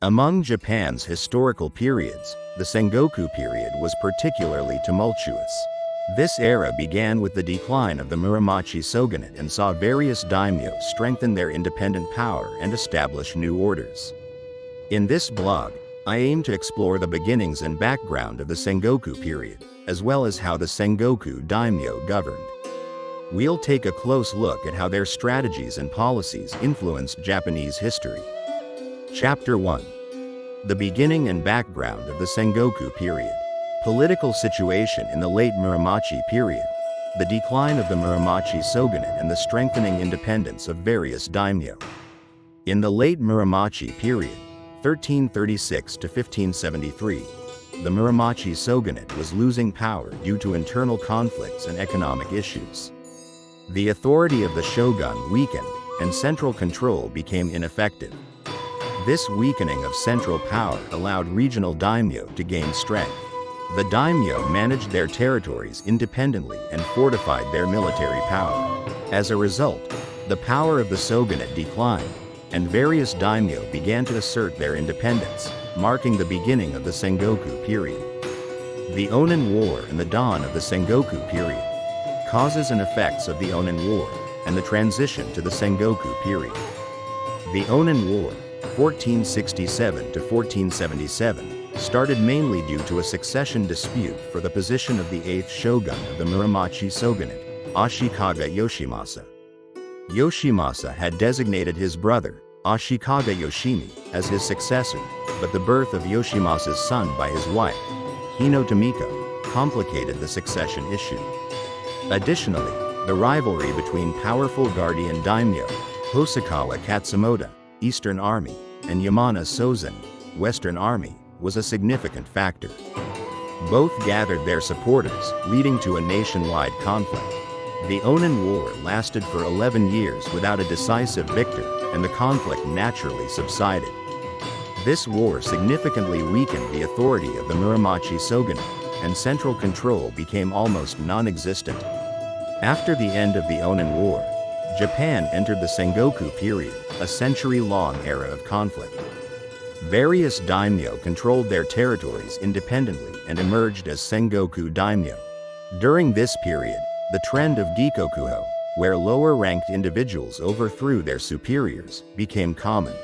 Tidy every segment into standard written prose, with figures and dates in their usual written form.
Among Japan's historical periods, the Sengoku period was particularly tumultuous. This era began with the decline of the Muromachi Shogunate and saw various daimyo strengthen their independent power and establish new orders. In this blog, I aim to explore the beginnings and background of the Sengoku period, as well as how the Sengoku daimyo governed. We'll take a close look at how their strategies and policies influenced Japanese history. Chapter 1. The beginning and background of the Sengoku period. Political situation in the late Muromachi period. The decline of the Muromachi Shogunate and the strengthening independence of various daimyo. In the late Muromachi period, 1336 to 1573, the Muromachi Shogunate was losing power due to internal conflicts and economic issues. The authority of the shogun weakened, and central control became ineffective. This weakening of central power allowed regional daimyo to gain strength. The daimyo managed their territories independently and fortified their military power. As a result, the power of the shogunate declined, and various daimyo began to assert their independence, marking the beginning of the Sengoku period. The Onin War and the dawn of the Sengoku period. Causes and effects of the Onin War, and the transition to the Sengoku period. The Onin War, 1467 to 1477, started mainly due to a succession dispute for the position of the 8th shogun of the Muromachi Shogunate, Ashikaga Yoshimasa. Yoshimasa had designated his brother, Ashikaga Yoshimi, as his successor, but the birth of Yoshimasa's son by his wife, Hino Tomiko, complicated the succession issue. Additionally, the rivalry between powerful guardian daimyo, Hosokawa Katsumoto, Eastern Army, and Yamana Sozen, Western Army, was a significant factor. Both gathered their supporters, leading to a nationwide conflict. The Onin War lasted for 11 years without a decisive victor, and the conflict naturally subsided. This war significantly weakened the authority of the Muromachi Shogunate, and central control became almost non-existent. After the end of the Onin War, Japan entered the Sengoku period, a century-long era of conflict. Various daimyo controlled their territories independently and emerged as Sengoku daimyo. During this period, the trend of Gikokuho, where lower-ranked individuals overthrew their superiors, became common.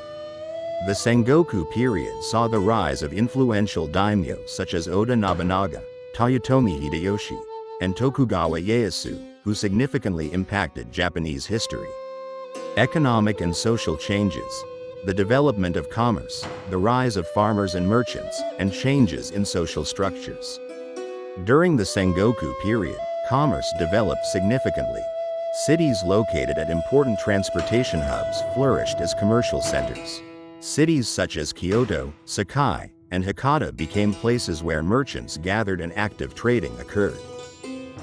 The Sengoku period saw the rise of influential daimyo such as Oda Nobunaga, Toyotomi Hideyoshi, and Tokugawa Ieyasu, who significantly impacted Japanese history. Economic and social changes. The development of commerce, the rise of farmers and merchants, and changes in social structures. During the Sengoku period, commerce developed significantly. Cities located at important transportation hubs flourished as commercial centers. Cities such as Kyoto, Sakai, and Hakata became places where merchants gathered and active trading occurred.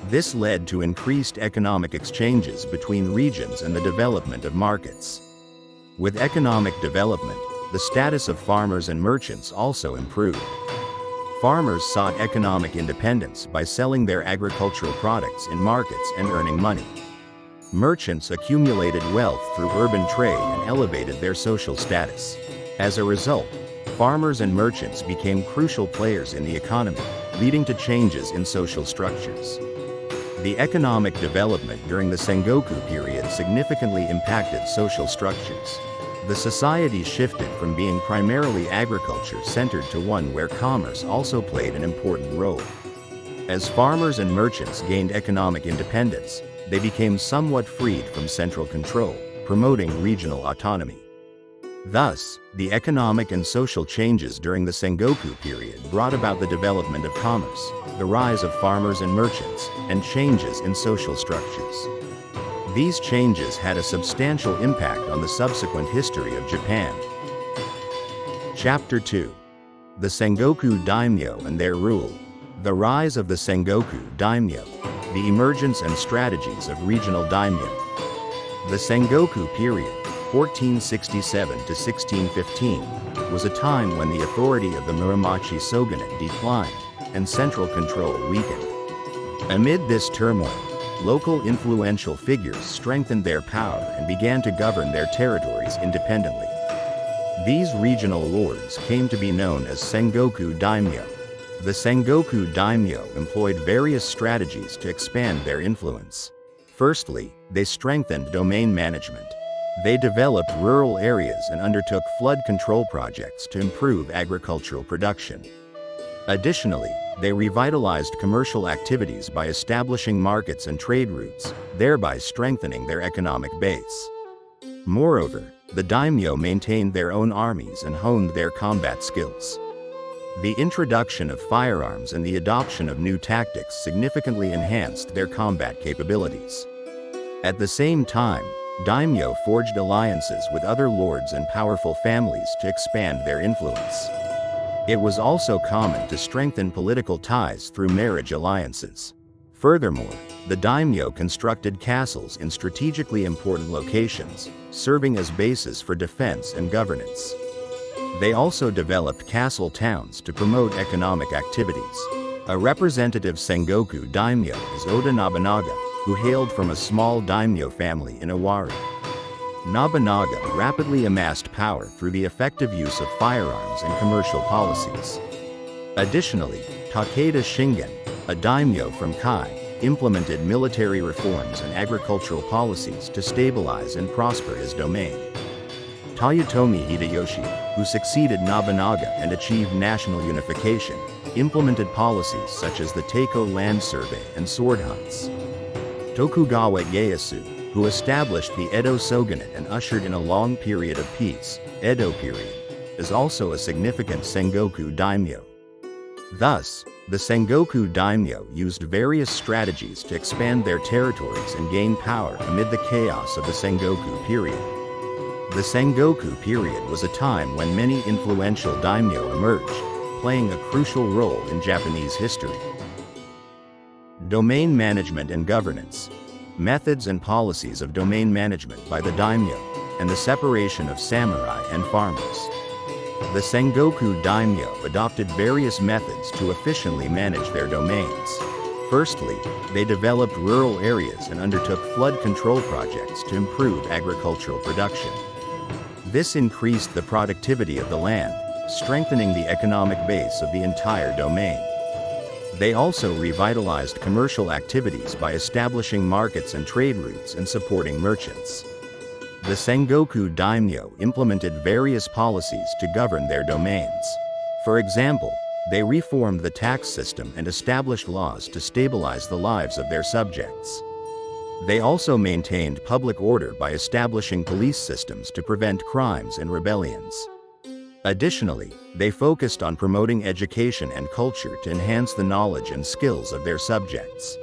This led to increased economic exchanges between regions and the development of markets. With economic development, the status of farmers and merchants also improved. Farmers sought economic independence by selling their agricultural products in markets and earning money. Merchants accumulated wealth through urban trade and elevated their social status. As a result, farmers and merchants became crucial players in the economy, leading to changes in social structures. The economic development during the Sengoku period significantly impacted social structures. The society shifted from being primarily agriculture-centered to one where commerce also played an important role. As farmers and merchants gained economic independence, they became somewhat freed from central control, promoting regional autonomy. Thus, the economic and social changes during the Sengoku period brought about the development of commerce, the rise of farmers and merchants, and changes in social structures. These changes had a substantial impact on the subsequent history of Japan. Chapter 2. The Sengoku daimyo and their rule. The rise of the Sengoku daimyo. The emergence and strategies of regional daimyo. The Sengoku period, 1467 to 1615, was a time when the authority of the Muromachi Shogunate declined, and central control weakened. Amid this turmoil, local influential figures strengthened their power and began to govern their territories independently. These regional lords came to be known as Sengoku Daimyo. The Sengoku Daimyo employed various strategies to expand their influence. Firstly, they strengthened domain management. They developed rural areas and undertook flood control projects to improve agricultural production. Additionally, they revitalized commercial activities by establishing markets and trade routes, thereby strengthening their economic base. Moreover, the daimyo maintained their own armies and honed their combat skills. The introduction of firearms and the adoption of new tactics significantly enhanced their combat capabilities. At the same time, daimyo forged alliances with other lords and powerful families to expand their influence. It was also common to strengthen political ties through marriage alliances. Furthermore, the daimyo constructed castles in strategically important locations, serving as bases for defense and governance. They also developed castle towns to promote economic activities. A representative Sengoku daimyo is Oda Nobunaga, who hailed from a small daimyo family in Owari. Nobunaga rapidly amassed power through the effective use of firearms and commercial policies. Additionally, Takeda Shingen, a daimyo from Kai, implemented military reforms and agricultural policies to stabilize and prosper his domain. Toyotomi Hideyoshi, who succeeded Nobunaga and achieved national unification, implemented policies such as the Teiko land survey and sword hunts. Tokugawa Ieyasu, who established the Edo Shogunate and ushered in a long period of peace, Edo period, is also a significant Sengoku daimyo. Thus, the Sengoku daimyo used various strategies to expand their territories and gain power amid the chaos of the Sengoku period. The Sengoku period was a time when many influential daimyo emerged, playing a crucial role in Japanese history. Domain management and governance. Methods and policies of domain management by the daimyo, and the separation of samurai and farmers. The Sengoku daimyo adopted various methods to efficiently manage their domains. Firstly, they developed rural areas and undertook flood control projects to improve agricultural production. This increased the productivity of the land, strengthening the economic base of the entire domain. They also revitalized commercial activities by establishing markets and trade routes and supporting merchants. The Sengoku daimyo implemented various policies to govern their domains. For example, they reformed the tax system and established laws to stabilize the lives of their subjects. They also maintained public order by establishing police systems to prevent crimes and rebellions. Additionally, they focused on promoting education and culture to enhance the knowledge and skills of their subjects.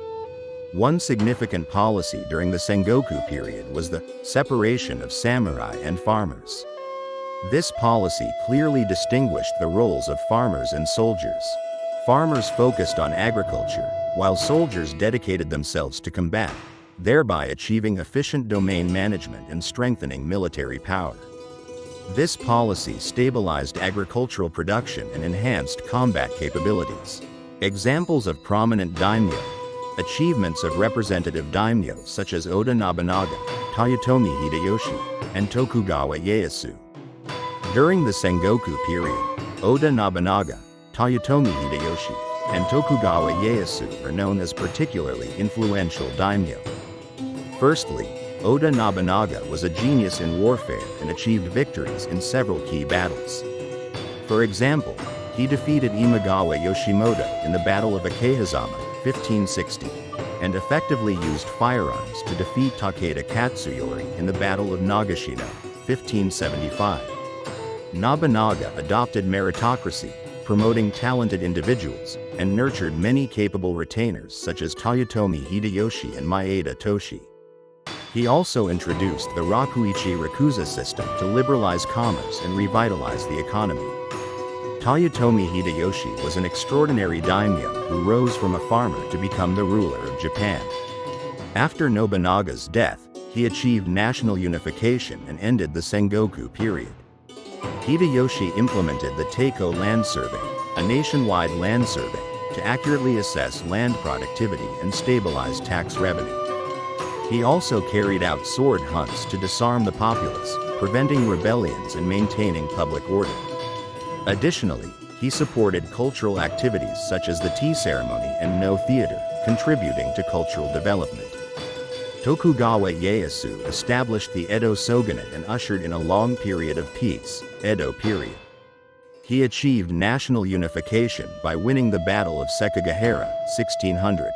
One significant policy during the Sengoku period was the separation of samurai and farmers. This policy clearly distinguished the roles of farmers and soldiers. Farmers focused on agriculture, while soldiers dedicated themselves to combat, thereby achieving efficient domain management and strengthening military power. This policy stabilized agricultural production and enhanced combat capabilities. Examples of prominent daimyo. Achievements of representative daimyo such as Oda Nobunaga, Toyotomi Hideyoshi, and Tokugawa Ieyasu. During the Sengoku period, Oda Nobunaga, Toyotomi Hideyoshi, and Tokugawa Ieyasu are known as particularly influential daimyo. Firstly, Oda Nobunaga was a genius in warfare and achieved victories in several key battles. For example, he defeated Imagawa Yoshimoto in the Battle of Akehazama, 1560, and effectively used firearms to defeat Takeda Katsuyori in the Battle of Nagashino, 1575. Nobunaga adopted meritocracy, promoting talented individuals, and nurtured many capable retainers such as Toyotomi Hideyoshi and Maeda Toshi. He also introduced the Rakuichi Rakuza system to liberalize commerce and revitalize the economy. Toyotomi Hideyoshi was an extraordinary daimyo who rose from a farmer to become the ruler of Japan. After Nobunaga's death, he achieved national unification and ended the Sengoku period. Hideyoshi implemented the Teiko land survey, a nationwide land survey, to accurately assess land productivity and stabilize tax revenue. He also carried out sword hunts to disarm the populace, preventing rebellions and maintaining public order. Additionally, he supported cultural activities such as the tea ceremony and Noh theater, contributing to cultural development. Tokugawa Ieyasu established the Edo shogunate and ushered in a long period of peace, Edo period. He achieved national unification by winning the Battle of Sekigahara, 1600.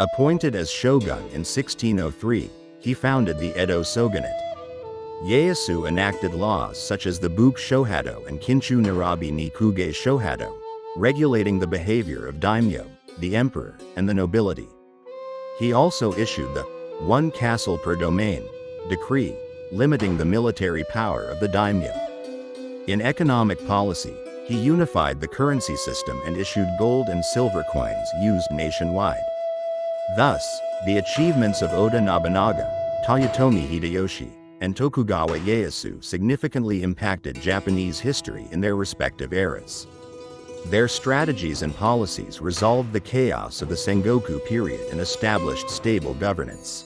Appointed as shogun in 1603, he founded the Edo shogunate. Ieyasu enacted laws such as the Buke Shohado and Kinchu Narabi ni Kuge Shohado, regulating the behavior of daimyo, the emperor, and the nobility. He also issued the one castle per domain decree, limiting the military power of the daimyo. In economic policy, he unified the currency system and issued gold and silver coins used nationwide. Thus, the achievements of Oda Nobunaga, Toyotomi Hideyoshi, and Tokugawa Ieyasu significantly impacted Japanese history in their respective eras. Their strategies and policies resolved the chaos of the Sengoku period and established stable governance.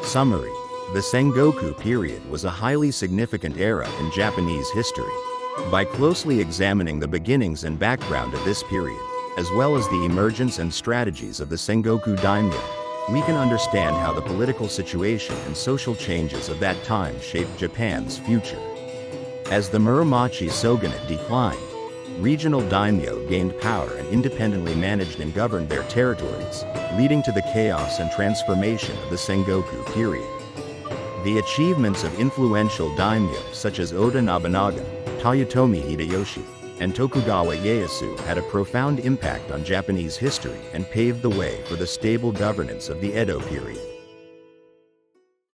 Summary: the Sengoku period was a highly significant era in Japanese history. By closely examining the beginnings and background of this period, as well as the emergence and strategies of the Sengoku daimyo, we can understand how the political situation and social changes of that time shaped Japan's future. As the Muromachi Shogunate declined, regional daimyo gained power and independently managed and governed their territories, leading to the chaos and transformation of the Sengoku period. The achievements of influential daimyo such as Oda Nobunaga, Toyotomi Hideyoshi, and Tokugawa Ieyasu had a profound impact on Japanese history and paved the way for the stable governance of the Edo period.